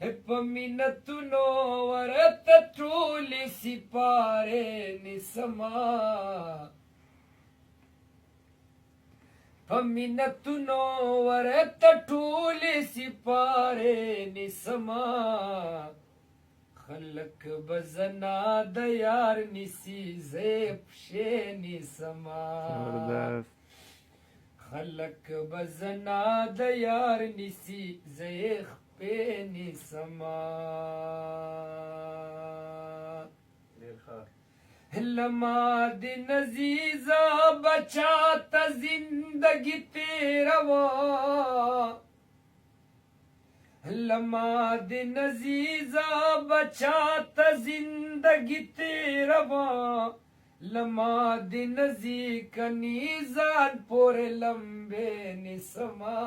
په مینتونو ورته ټولې سپارې نیسما په مینتونو ورته ټولې سپارې نیسما خلک به زنا د یار نیسي زه پښې نیسما خلک به زنا د یار نیسي زه خپې نیسما لما د نزیزا بچا ته زندگی تیروا لما د نزیزا بچا ته زندگی تیروا لما د نزی کنیزان پور لمبے نسما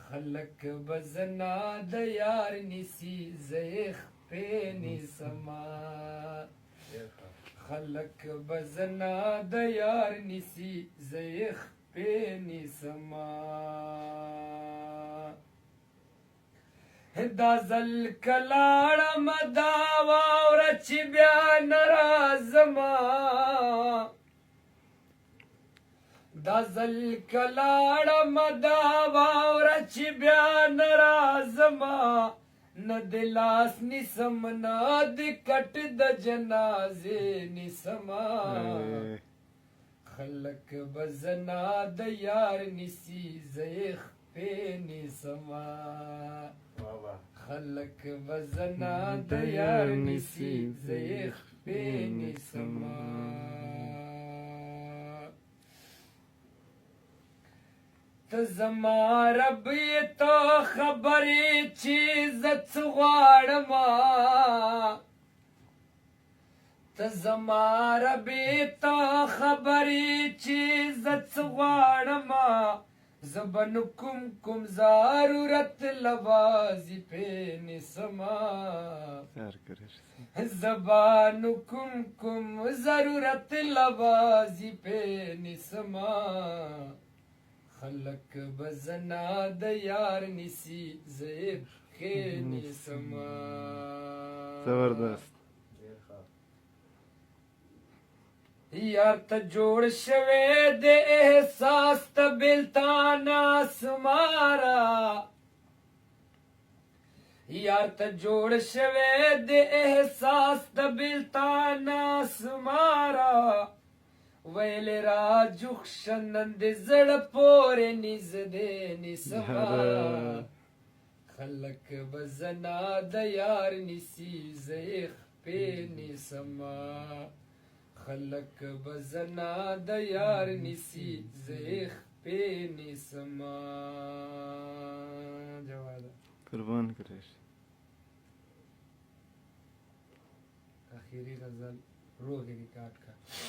خلق بزنا د یار نسی زیخ پہ نسما خلق بزنا د یار نسی زیخ پہ نسما دا زل کلاړه مدا واوره چې بیا نرازما دا زل کلاړه مدا واوره چې بیا نرازما نه د لاس نیسم نه د کټ د جنازې نیسما خلک بزنا د یار نیسي زیخ پې نیسما خلق بزنا د یار نیسی زیخ پې نیسما ته زما رب یې ته خبرې چې زه څه غواړمه ته زما رب یې ته خبرې چې زه څه غواړمه زبن کم ضرورت لوازی پہ نسما زبان کم ضرورت لوازی پہ نسما خلق بزنا د یار نسی زیب کے نسما زبردست یار ته جوړ شوی د احساس ته بلتان اسمارا یار ته جوړ شوی د احساس ته بلتان اسمارا ویل را جوخشنن د زړه پورې نږدې نیسما خلک بزنا د یار نیسي زیخ پې نیسما خلق بزنا د یار نیسی زیخ پې نیسما جواده قربان کریش آخری غزل روح ریکارڈ کا